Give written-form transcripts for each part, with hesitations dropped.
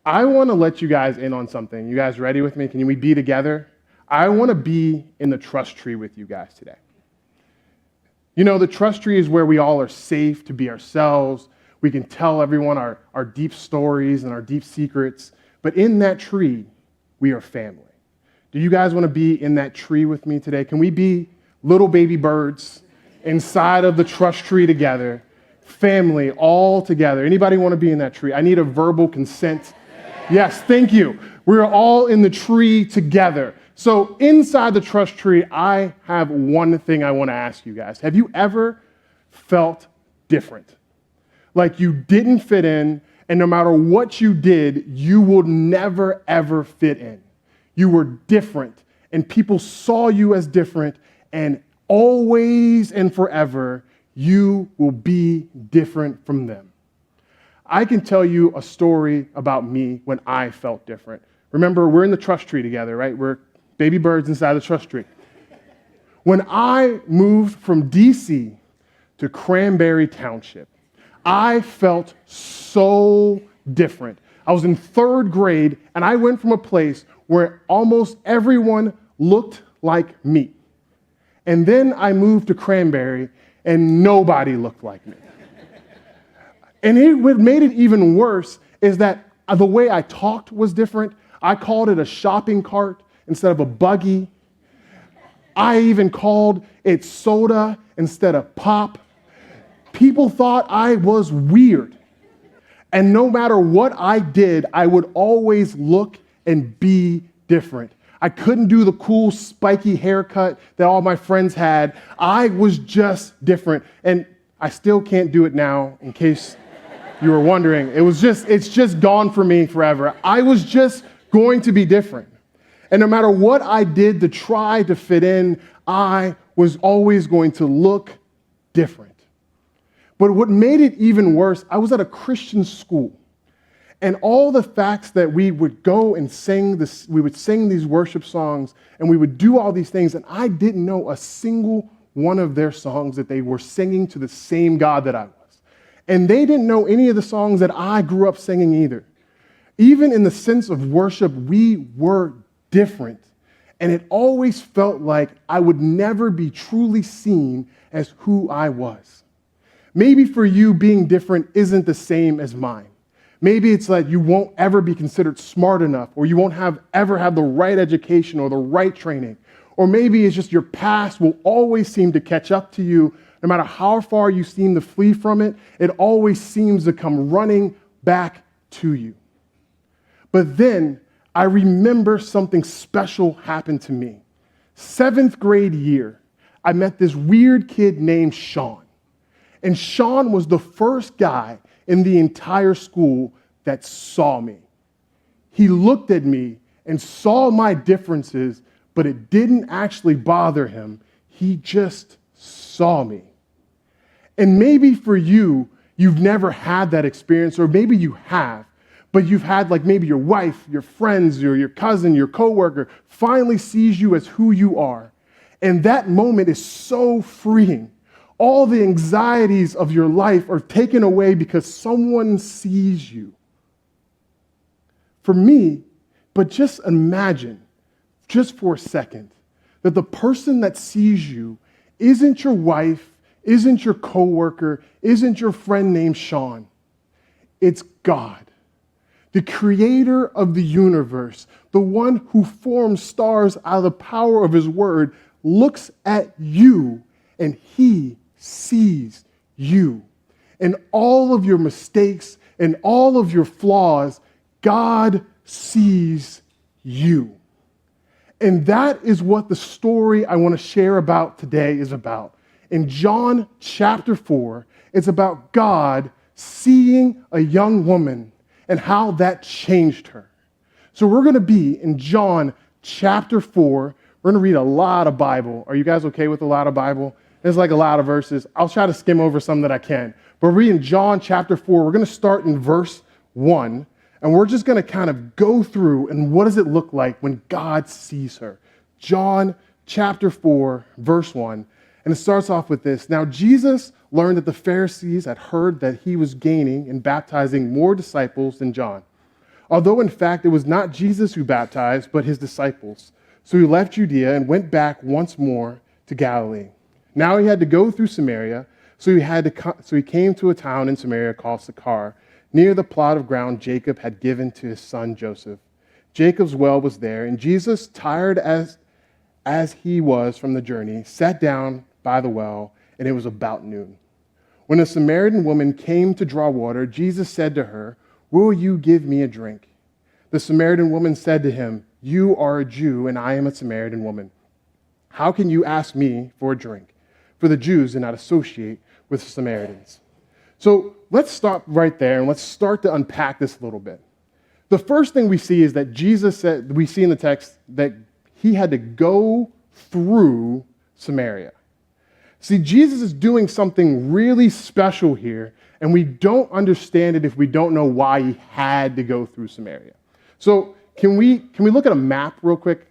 I want to let you guys in on something. You guys ready with me? Can we be together? I want to be in the trust tree with you guys today. You know, the trust tree is where we all are safe to be ourselves. We can tell everyone our deep stories and our deep secrets. But in that tree, we are family. Do you guys want to be in that tree with me today? Can we be little baby birds inside of the trust tree together? Family, all together. Anybody want to be in that tree? I need a verbal consent. Yes, thank you. We're all in the tree together. So inside the trust tree, I have one thing I want to ask you guys. Have you ever felt different? Like you didn't fit in, and no matter what you did, you will never, ever fit in. You were different, and people saw you as different, and always and forever, you will be different from them. I can tell you a story about me when I felt different. Remember, we're in the trust tree together, right? We're baby birds inside the trust tree. When I moved from DC to Cranberry Township, I felt so different. I was in 3rd grade, and I went from a place where almost everyone looked like me. And then I moved to Cranberry, and nobody looked like me. And what made it even worse is that the way I talked was different. I called it a shopping cart instead of a buggy. I even called it soda instead of pop. People thought I was weird. And no matter what I did, I would always look and be different. I couldn't do the cool spiky haircut that all my friends had. I was just different. And I still can't do it now, in case you were wondering. It's just gone for me forever. I was just going to be different. And no matter what I did to try to fit in, I was always going to look different. But what made it even worse, I was at a Christian school. And all the facts that we would go and sing this, we would sing these worship songs, and we would do all these things, and I didn't know a single one of their songs that they were singing to the same God that I was. And they didn't know any of the songs that I grew up singing either. Even in the sense of worship, we were different. And it always felt like I would never be truly seen as who I was. Maybe for you, being different isn't the same as mine. Maybe it's like you won't ever be considered smart enough, or you won't ever have the right education or the right training. Or maybe it's just your past will always seem to catch up to you. No matter how far you seem to flee from it, it always seems to come running back to you. But then I remember something special happened to me. 7th grade year, I met this weird kid named Sean. And Sean was the first guy in the entire school that saw me. He looked at me and saw my differences, but it didn't actually bother him. He just saw me. And maybe for you, you've never had that experience, or maybe you have, but you've had like maybe your wife, your friends, or your cousin, your coworker finally sees you as who you are. And that moment is so freeing. All the anxieties of your life are taken away because someone sees you. For me, but just imagine, just for a second, that the person that sees you isn't your wife, isn't your coworker, isn't your friend named Sean. It's God, the creator of the universe, the one who forms stars out of the power of his word, looks at you and he sees you. And all of your mistakes and all of your flaws, God sees you. And that is what the story I want to share about today is about. In John chapter 4, it's about God seeing a young woman and how that changed her. So we're going to be in John chapter 4. We're going to read a lot of Bible. Are you guys okay with a lot of Bible? There's like a lot of verses. I'll try to skim over some that I can. But we're reading John chapter 4. We're going to start in verse 1. And we're just going to kind of go through and what does it look like when God sees her. John chapter 4, verse 1. And it starts off with this. Now Jesus learned that the Pharisees had heard that he was gaining and baptizing more disciples than John. although in fact it was not Jesus who baptized, but his disciples. So he left Judea and went back once more to Galilee. Now he had to go through Samaria, so he came to a town in Samaria called Sychar, near the plot of ground Jacob had given to his son Joseph. Jacob's well was there, and Jesus, tired as he was from the journey, sat down by the well, and it was about noon. When a Samaritan woman came to draw water, Jesus said to her, "Will you give me a drink?" The Samaritan woman said to him, "You are a Jew, and I am a Samaritan woman. How can you ask me for a drink?" For the Jews did not associate with the Samaritans. So let's stop right there, and let's start to unpack this a little bit. The first thing we see is that Jesus said, we see in the text that he had to go through Samaria. See, Jesus is doing something really special here, and we don't understand it if we don't know why he had to go through Samaria. So can we look at a map real quick?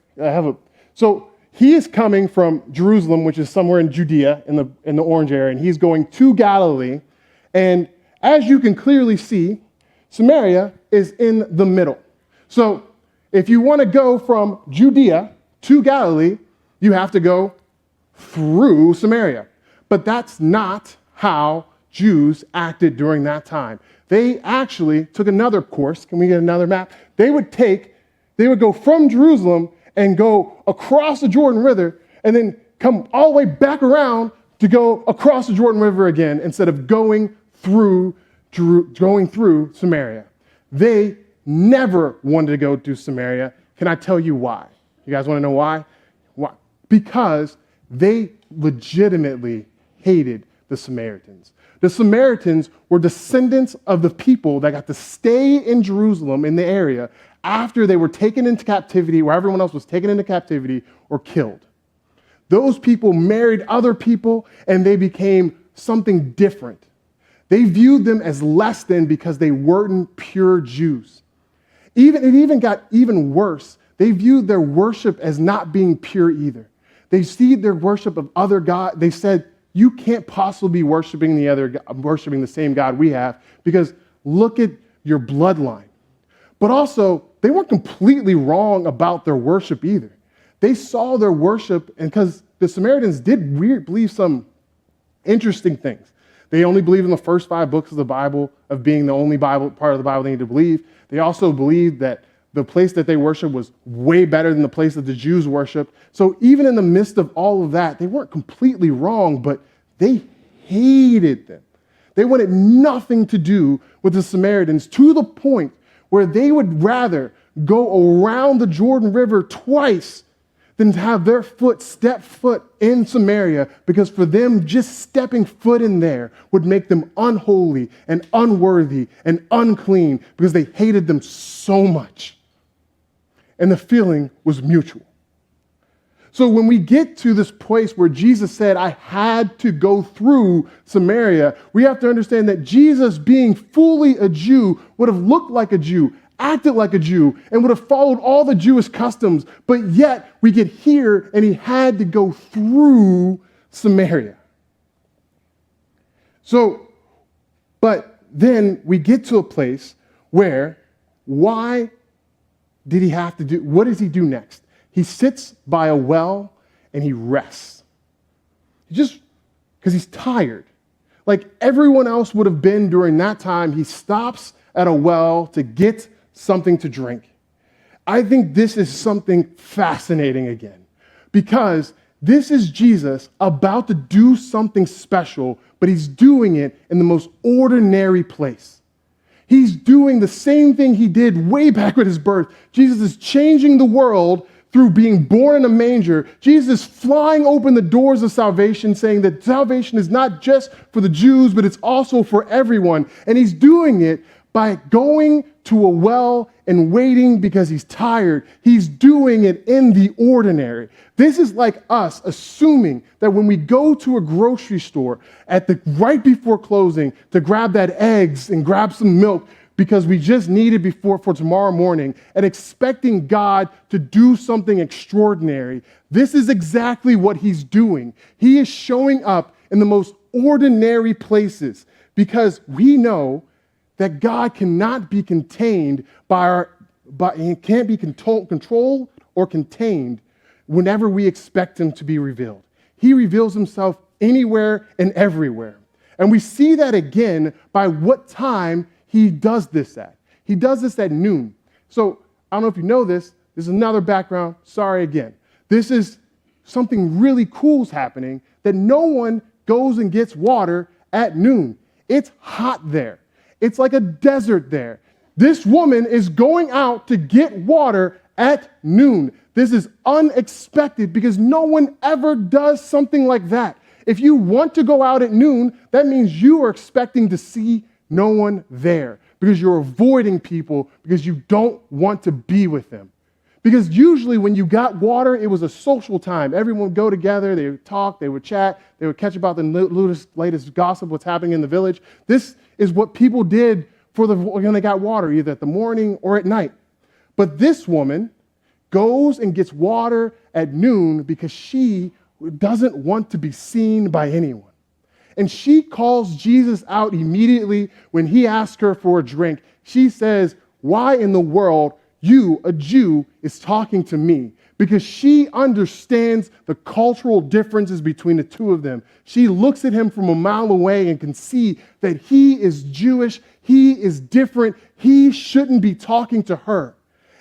So he is coming from Jerusalem, which is somewhere in Judea in the orange area, and he's going to Galilee. And as you can clearly see, Samaria is in the middle. So if you want to go from Judea to Galilee, you have to go through Samaria. But that's not how Jews acted during that time. They actually took another course. Can we get another map? They would go from Jerusalem and go across the Jordan River and then come all the way back around to go across the Jordan River again instead of going through Samaria. They never wanted to go to Samaria. Can I tell you why? You guys want to know why? Why? Because they legitimately hated the Samaritans. The Samaritans were descendants of the people that got to stay in Jerusalem in the area after they were taken into captivity, where everyone else was taken into captivity or killed. Those people married other people and they became something different. They viewed them as less than because they weren't pure Jews. It even got even worse. They viewed their worship as not being pure either. They see their worship of other gods. They said, you can't possibly be worshiping the same God we have because look at your bloodline. But also, they weren't completely wrong about their worship either. They saw their worship, and because the Samaritans did believe some interesting things. They only believed in the first 5 books of the Bible, of being the only part of the Bible they need to believe. They also believed that the place that they worshiped was way better than the place that the Jews worshiped. So even in the midst of all of that, they weren't completely wrong, but they hated them. They wanted nothing to do with the Samaritans to the point where they would rather go around the Jordan River twice than to have their step foot in Samaria, because for them, just stepping foot in there would make them unholy and unworthy and unclean because they hated them so much. And the feeling was mutual. So when we get to this place where Jesus said, I had to go through Samaria, we have to understand that Jesus, being fully a Jew, would have looked like a Jew, acted like a Jew, and would have followed all the Jewish customs. But yet we get here and he had to go through Samaria. But then we get to a place where, why did he have to do, what does he do next? He sits by a well and he rests. Just because he's tired. Like everyone else would have been during that time, he stops at a well to get something to drink. I think this is something fascinating again, because this is Jesus about to do something special, but he's doing it in the most ordinary place. He's doing the same thing he did way back with his birth. Jesus is changing the world through being born in a manger. Jesus is flying open the doors of salvation, saying that salvation is not just for the Jews, but it's also for everyone. And he's doing it by going to a well and waiting because he's tired. He's doing it in the ordinary. This is like us assuming that when we go to a grocery store right before closing to grab that eggs and grab some milk because we just need it for tomorrow morning, and expecting God to do something extraordinary. This is exactly what he's doing. He is showing up in the most ordinary places because we know that God cannot be contained he can't be controlled or contained whenever we expect him to be revealed. He reveals himself anywhere and everywhere. And we see that again by what time he does this at. He does this at noon. So I don't know if you know this. This is another background. Sorry again. This is something really cool's happening, that no one goes and gets water at noon. It's hot there. It's like a desert there. This woman is going out to get water at noon. This is unexpected because no one ever does something like that. If you want to go out at noon, that means you are expecting to see no one there because you're avoiding people because you don't want to be with them. Because usually when you got water, it was a social time. Everyone would go together, they would talk, they would chat, they would catch about the latest gossip, what's happening in the village. This is what people did when they got water, either at the morning or at night. But this woman goes and gets water at noon because she doesn't want to be seen by anyone. And she calls Jesus out immediately when he asks her for a drink. She says, "Why in the world you, a Jew, is talking to me?" Because she understands the cultural differences between the two of them. She looks at him from a mile away and can see that he is Jewish, he is different, he shouldn't be talking to her.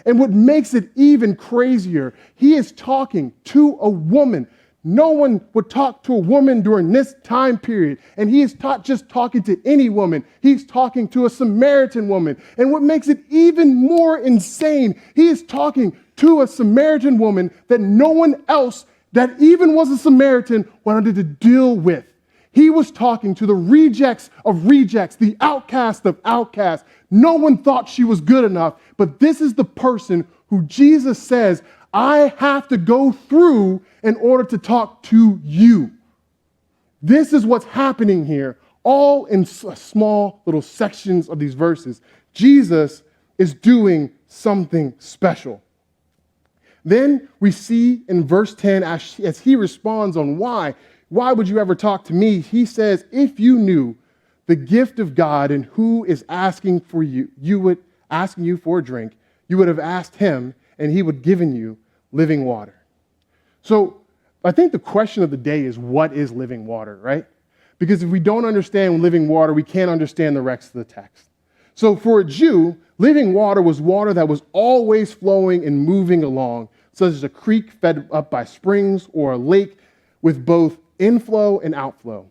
And what makes it even crazier, he is talking to a woman. No one would talk to a woman during this time period. And he is not just talking to any woman. He's talking to a Samaritan woman. And what makes it even more insane, he is talking to a Samaritan woman that no one else that even was a Samaritan wanted to deal with. He was talking to the rejects of rejects, the outcast of outcasts. No one thought she was good enough, but this is the person who Jesus says, I have to go through in order to talk to you. This is what's happening here, all in small little sections of these verses. Jesus is doing something special. Then we see in verse 10, as he responds on why would you ever talk to me? He says, if you knew the gift of God and who is asking for asking you for a drink, you would have asked him and he would have given you living water. So I think the question of the day is, what is living water, right? Because if we don't understand living water, we can't understand the rest of the text. So for a Jew, living water was water that was always flowing and moving along, such as a creek fed up by springs or a lake with both inflow and outflow.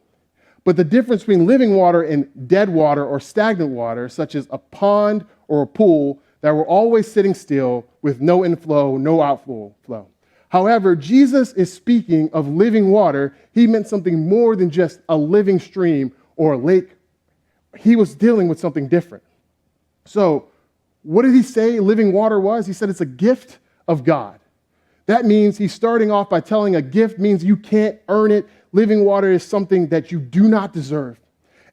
But the difference between living water and dead water or stagnant water, such as a pond or a pool, that were always sitting still with no inflow, no outflow. However, Jesus is speaking of living water. He meant something more than just a living stream or a lake. He was dealing with something different. So what did he say living water was? He said it's a gift of God. That means he's starting off by telling a gift means you can't earn it. Living water is something that you do not deserve.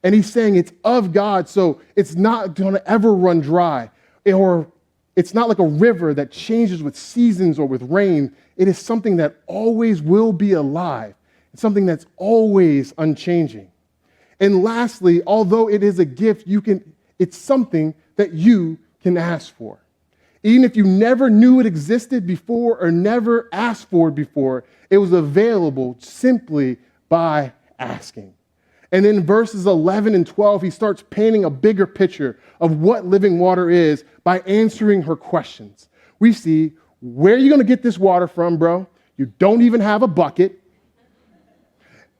And he's saying it's of God, so it's not going to ever run dry. Or it's not like a river that changes with seasons or with rain. It is something that always will be alive. It's something that's always unchanging. And lastly, although it is a gift, it's something that you can ask for. Even if you never knew it existed before or never asked for it before, it was available simply by asking. And in verses 11 and 12, he starts painting a bigger picture of what living water is by answering her questions. We see, where are you going to get this water from, bro? You don't even have a bucket.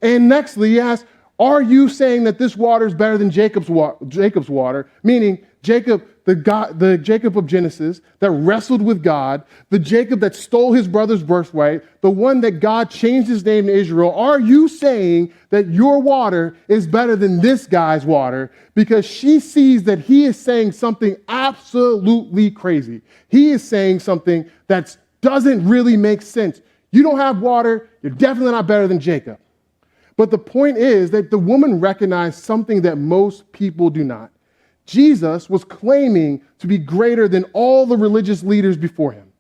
And nextly, he asks, are you saying that this water is better than Jacob's water? Meaning, Jacob, the Jacob of Genesis that wrestled with God, the Jacob that stole his brother's birthright, the one that God changed his name to Israel. Are you saying that your water is better than this guy's water? Because she sees that he is saying something absolutely crazy. He is saying something that doesn't really make sense. You don't have water, you're definitely not better than Jacob. But the point is that the woman recognized something that most people do not. Jesus was claiming to be greater than all the religious leaders before him.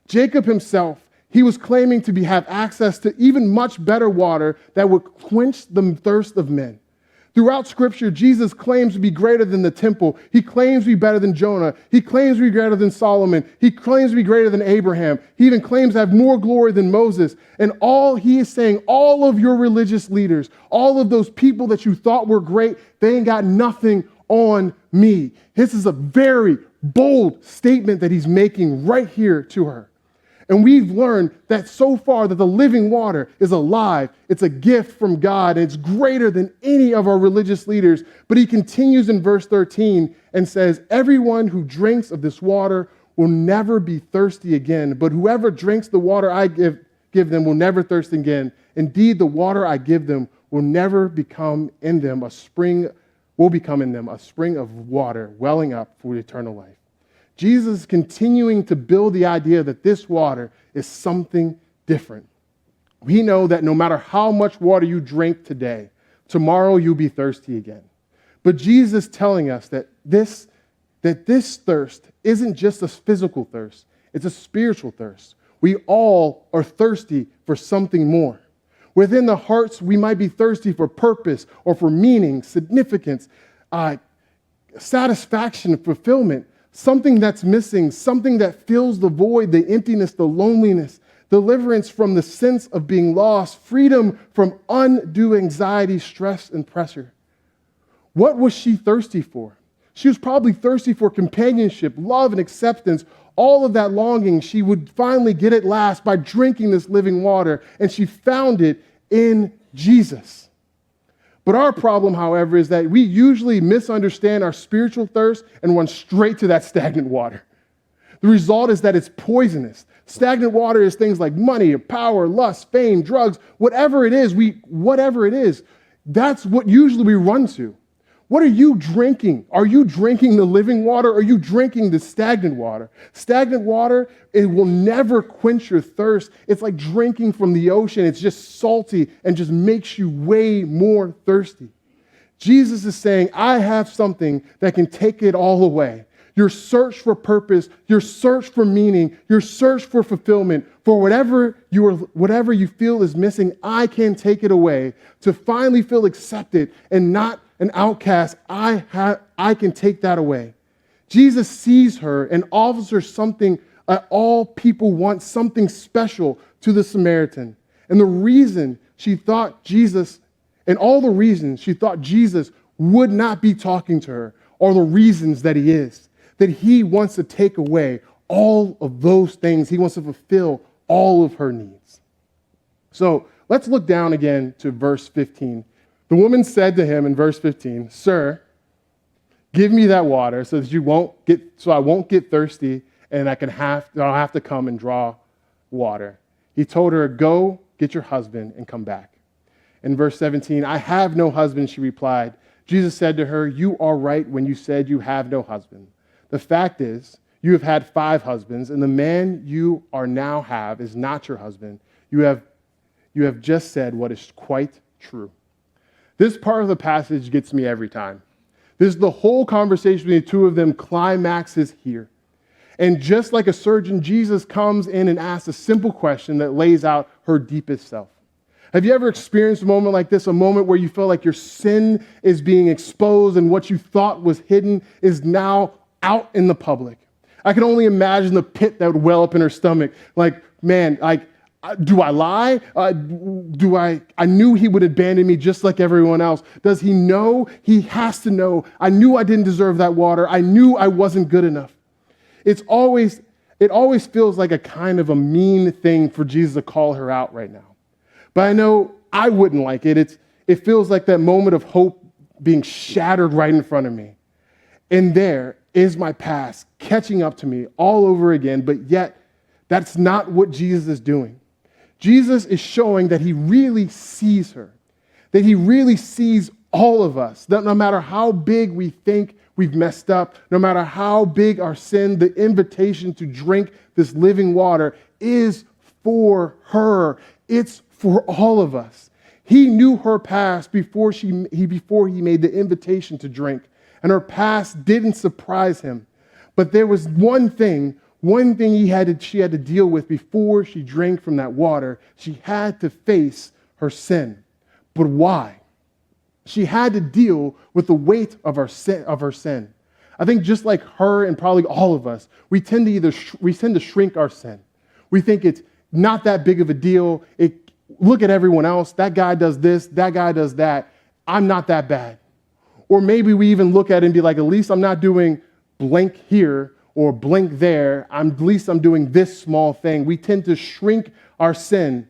Jacob himself, he was claiming to have access to even much better water that would quench the thirst of men. Throughout Scripture, Jesus claims to be greater than the temple. He claims to be better than Jonah. He claims to be greater than Solomon. He claims to be greater than Abraham. He even claims to have more glory than Moses. And all he is saying, all of your religious leaders, all of those people that you thought were great, they ain't got nothing on me. This is a very bold statement that he's making right here to her. And we've learned that so far that the living water is alive. It's a gift from God, and it's greater than any of our religious leaders. But he continues in verse 13 and says, everyone who drinks of this water will never be thirsty again, but whoever drinks the water I give them will never thirst again. Indeed, the water I give them will never become in them a spring of water welling up for eternal life. Jesus is continuing to build the idea that this water is something different. We know that no matter how much water you drink today, tomorrow you'll be thirsty again. But Jesus is telling us that this thirst isn't just a physical thirst, it's a spiritual thirst. We all are thirsty for something more. Within the hearts, we might be thirsty for purpose or for meaning, significance, satisfaction, fulfillment. Something that's missing, something that fills the void, the emptiness, the loneliness, deliverance from the sense of being lost, freedom from undue anxiety, stress, and pressure. What was she thirsty for? She was probably thirsty for companionship, love, and acceptance. All of that longing she would finally get at last by drinking this living water, and she found it in Jesus. But our problem, however, is that we usually misunderstand our spiritual thirst and run straight to that stagnant water. The result is that it's poisonous. Stagnant water is things like money, power, lust, fame, drugs, whatever it is, that's what usually we run to. What are you drinking? Are you drinking the living water or are you drinking the stagnant water? Stagnant water, it will never quench your thirst. It's like drinking from the ocean. It's just salty and just makes you way more thirsty. Jesus is saying, I have something that can take it all away. Your search for purpose, your search for meaning, your search for fulfillment, for whatever you feel is missing, I can take it away. To finally feel accepted and not an outcast, I can take that away. Jesus sees her and offers her something all people want, something special to the Samaritan. And the reason she thought Jesus would not be talking to her are the reasons that he is. That he wants to take away all of those things. He wants to fulfill all of her needs. So let's look down again to verse 15. The woman said to him in verse 15, "Sir, give me that water so I won't get thirsty and I don't have to come and draw water." He told her, "Go get your husband and come back." In verse 17, "I have no husband," she replied. Jesus said to her, "You are right when you said you have no husband. The fact is, you have had 5 husbands, and the man you are now have is not your husband. You have just said what is quite true." This part of the passage gets me every time. This is the whole conversation between the two of them climaxes here. And just like a surgeon, Jesus comes in and asks a simple question that lays out her deepest self. Have you ever experienced a moment like this, a moment where you feel like your sin is being exposed and what you thought was hidden is now out in the public? I can only imagine the pit that would well up in her stomach. Like, man, do I lie? I knew he would abandon me just like everyone else. Does he know? He has to know. I knew I didn't deserve that water. I knew I wasn't good enough. It always feels like a kind of a mean thing for Jesus to call her out right now. But I know I wouldn't like it. It feels like that moment of hope being shattered right in front of me. And there is my past catching up to me all over again, but yet that's not what Jesus is doing. Jesus is showing that he really sees her, that he really sees all of us, that no matter how big we think we've messed up, no matter how big our sin, the invitation to drink this living water is for her. It's for all of us. He knew her past before he made the invitation to drink, and her past didn't surprise him. But there was one thing she had to deal with before she drank from that water. She had to face her sin. But why? She had to deal with the weight of her sin. I think just like her and probably all of us, we tend to shrink our sin. We think it's not that big of a deal. Look at everyone else. That guy does this. That guy does that. I'm not that bad. Or maybe we even look at it and be like, at least I'm not doing blank here or blank there. At least I'm doing this small thing. We tend to shrink our sin.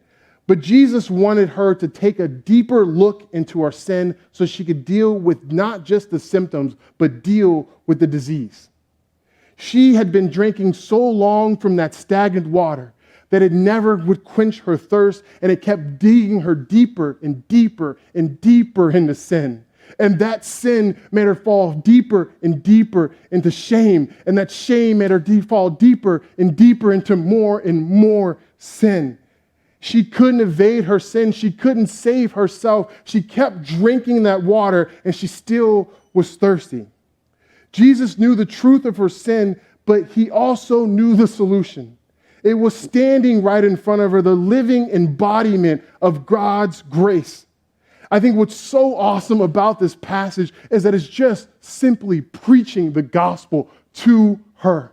But Jesus wanted her to take a deeper look into our sin so she could deal with not just the symptoms, but deal with the disease. She had been drinking so long from that stagnant water that it never would quench her thirst, and it kept digging her deeper and deeper and deeper into sin. And that sin made her fall deeper and deeper into shame, and that shame made her fall deeper and deeper into more and more sin. She couldn't evade her sin. She couldn't save herself. She kept drinking that water, and she still was thirsty. Jesus knew the truth of her sin, but he also knew the solution. It was standing right in front of her, the living embodiment of God's grace. I think what's so awesome about this passage is that it's just simply preaching the gospel to her.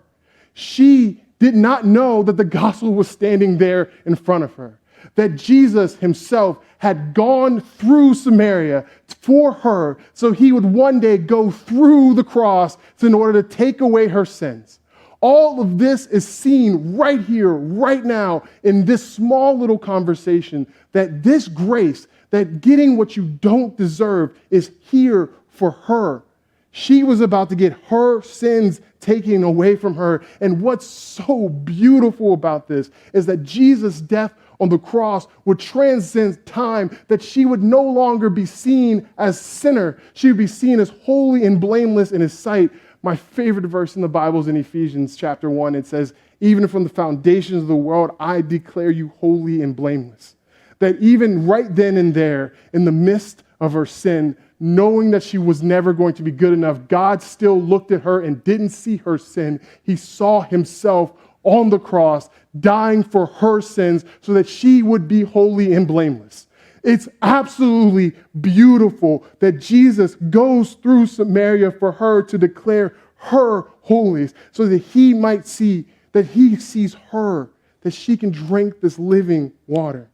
She did not know that the gospel was standing there in front of her, that Jesus himself had gone through Samaria for her so he would one day go through the cross in order to take away her sins. All of this is seen right here, right now, in this small little conversation, that this grace, that getting what you don't deserve, is here for her. She was about to get her sins taken away from her. And what's so beautiful about this is that Jesus' death on the cross would transcend time, that she would no longer be seen as sinner. She would be seen as holy and blameless in his sight. My favorite verse in the Bible is in Ephesians chapter 1. It says, even from the foundations of the world, I declare you holy and blameless. That even right then and there, in the midst of her sin, knowing that she was never going to be good enough, God still looked at her and didn't see her sin. He saw himself on the cross, dying for her sins so that she would be holy and blameless. It's absolutely beautiful that Jesus goes through Samaria for her to declare her holiness so that he might see that he sees her, that she can drink this living water.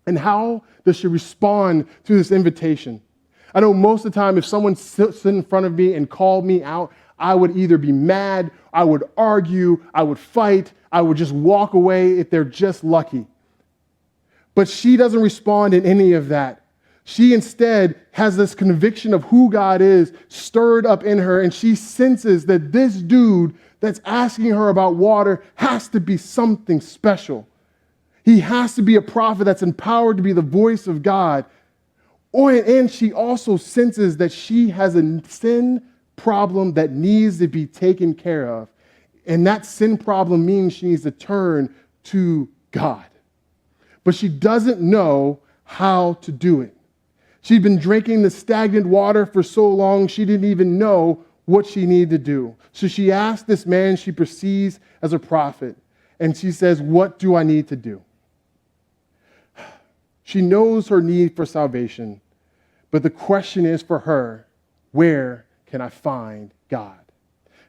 And how does she respond to this invitation? I know most of the time if someone sits in front of me and called me out, I would either be mad, I would argue, I would fight, I would just walk away if they're just lucky. But she doesn't respond in any of that. She instead has this conviction of who God is stirred up in her, and she senses that this dude that's asking her about water has to be something special. He has to be a prophet that's empowered to be the voice of God. And she also senses that she has a sin problem that needs to be taken care of. And that sin problem means she needs to turn to God. But she doesn't know how to do it. She'd been drinking the stagnant water for so long, she didn't even know what she needed to do. So she asked this man she perceives as a prophet, and she says, what do I need to do? She knows her need for salvation, but the question is for her, where can I find God?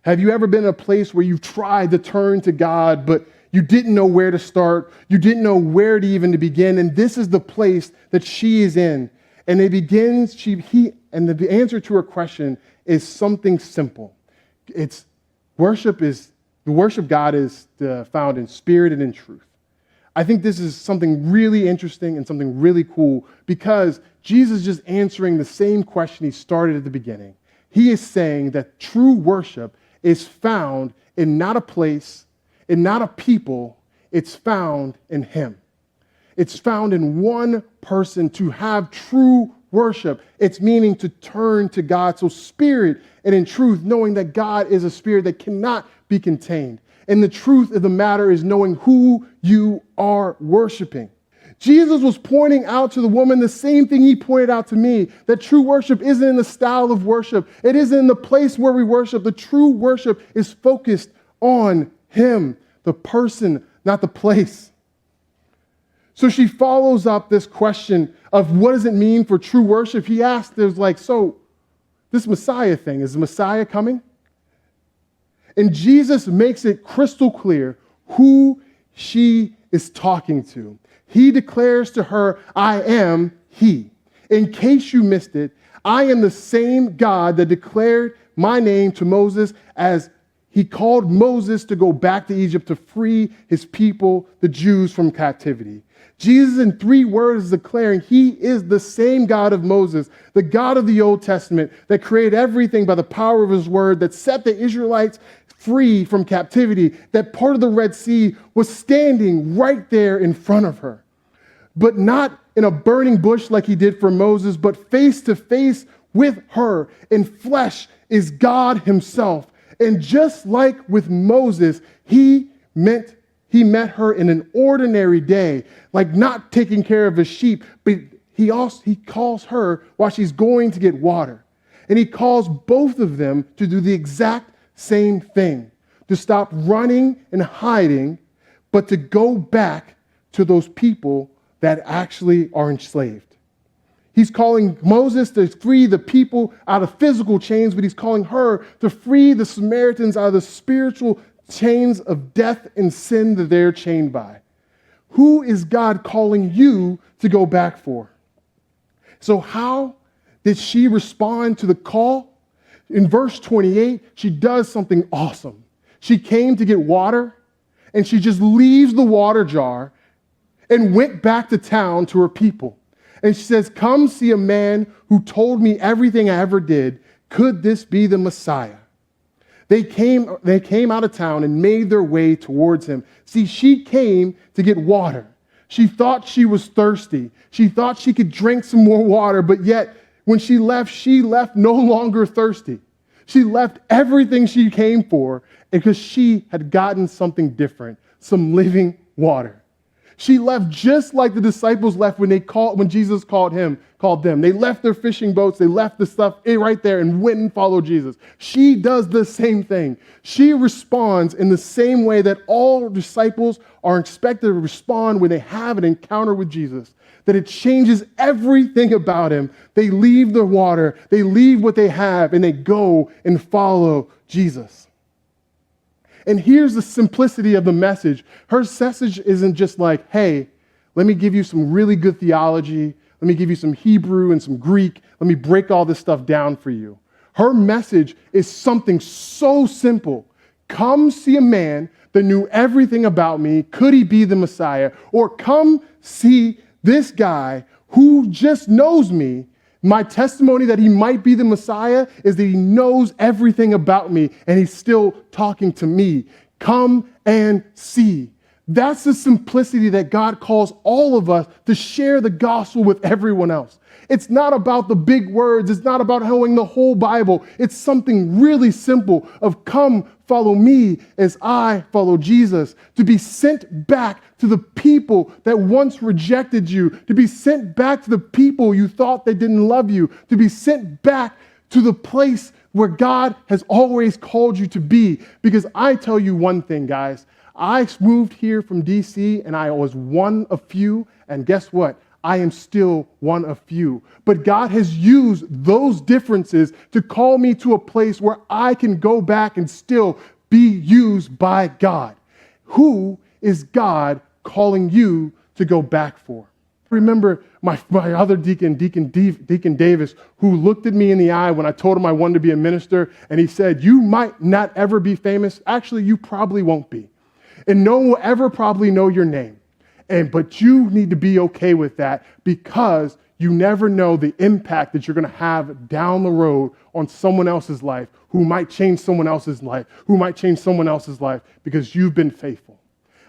Have you ever been in a place where you've tried to turn to God, but you didn't know where to start? You didn't know where to even to begin, and this is the place that she is in. And it begins, and the answer to her question is something simple. The worship God is found in spirit and in truth. I think this is something really interesting and something really cool because Jesus is just answering the same question he started at the beginning. He is saying that true worship is found in not a place, in not a people, it's found in him. It's found in one person to have true worship. It's meaning to turn to God. So spirit and in truth, knowing that God is a spirit that cannot be contained. And the truth of the matter is knowing who you are worshiping. Jesus was pointing out to the woman the same thing he pointed out to me, that true worship isn't in the style of worship. It isn't in the place where we worship. The true worship is focused on him, the person, not the place. So she follows up this question of what does it mean for true worship? He asked, so this Messiah thing, is the Messiah coming? And Jesus makes it crystal clear who she is talking to. He declares to her, I am he. In case you missed it, I am the same God that declared my name to Moses as he called Moses to go back to Egypt to free his people, the Jews, from captivity. Jesus, in 3 words, is declaring he is the same God of Moses, the God of the Old Testament that created everything by the power of his word, that set the Israelites free from captivity, that part of the Red Sea was standing right there in front of her. But not in a burning bush like he did for Moses, but face to face with her in flesh is God himself. And just like with Moses, he met her in an ordinary day, like not taking care of his sheep, but he calls her while she's going to get water. And he calls both of them to do the exact same thing, to stop running and hiding, but to go back to those people that actually are enslaved. He's calling Moses to free the people out of physical chains, but he's calling her to free the Samaritans out of the spiritual chains of death and sin that they're chained by. Who is God calling you to go back for? So how did she respond to the call? In verse 28, she does something awesome. She came to get water, and she just leaves the water jar and went back to town to her people. And she says, come see a man who told me everything I ever did. Could this be the Messiah? They came out of town and made their way towards him. See, she came to get water. She thought she was thirsty. She thought she could drink some more water, but yet when she left no longer thirsty. She left everything she came for because she had gotten something different, some living water. She left just like the disciples left when Jesus called them. They left their fishing boats, they left the stuff right there and went and followed Jesus. She does the same thing. She responds in the same way that all disciples are expected to respond when they have an encounter with Jesus, that it changes everything about him. They leave the water, they leave what they have, and they go and follow Jesus. And here's the simplicity of the message. Her message isn't just like, hey, let me give you some really good theology. Let me give you some Hebrew and some Greek. Let me break all this stuff down for you. Her message is something so simple. Come see a man that knew everything about me. Could he be the Messiah? Or come see this guy who just knows me. My testimony that he might be the Messiah is that he knows everything about me and he's still talking to me. Come and see. That's the simplicity that God calls all of us to share the gospel with everyone else. It's not about the big words. It's not about knowing the whole Bible. It's something really simple of come follow me as I follow Jesus, to be sent back to the people that once rejected you, to be sent back to the people you thought they didn't love you, to be sent back to the place where God has always called you to be. Because I tell you one thing, guys, I moved here from DC and I was one of few, and guess what? I am still one of few. But God has used those differences to call me to a place where I can go back and still be used by God. Who is God calling you to go back for? Remember my other Deacon Davis, who looked at me in the eye when I told him I wanted to be a minister, and he said, you might not ever be famous. Actually, you probably won't be. And no one will ever probably know your name. But you need to be okay with that, because you never know the impact that you're going to have down the road on someone else's life, who might change someone else's life, because you've been faithful.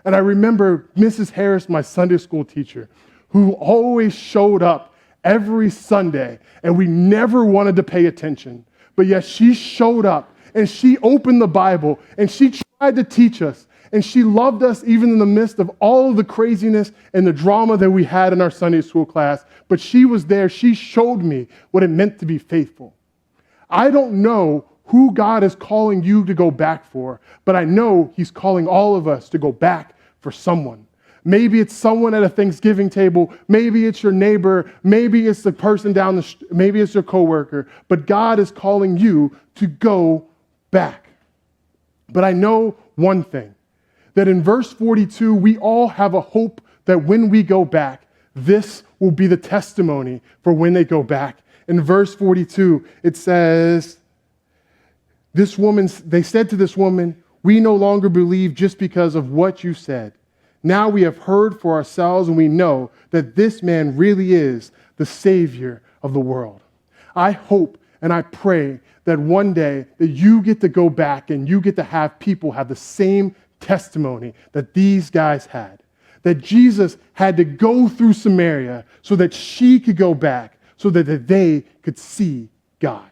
And I remember Mrs. Harris, my Sunday school teacher, who always showed up every Sunday, and we never wanted to pay attention. But yet she showed up, and she opened the Bible, and she tried to teach us. And she loved us even in the midst of all of the craziness and the drama that we had in our Sunday school class. But she was there. She showed me what it meant to be faithful. I don't know who God is calling you to go back for, but I know he's calling all of us to go back for someone. Maybe it's someone at a Thanksgiving table. Maybe it's your neighbor. Maybe it's the person down the street. Maybe it's your coworker. But God is calling you to go back. But I know one thing, that in verse 42, we all have a hope that when we go back, this will be the testimony for when they go back. In verse 42, it says, they said to this woman, "We no longer believe just because of what you said. Now we have heard for ourselves and we know that this man really is the Savior of the world." I hope and I pray that one day that you get to go back and you get to have people have the same testimony that these guys had. That Jesus had to go through Samaria so that she could go back, so that they could see God.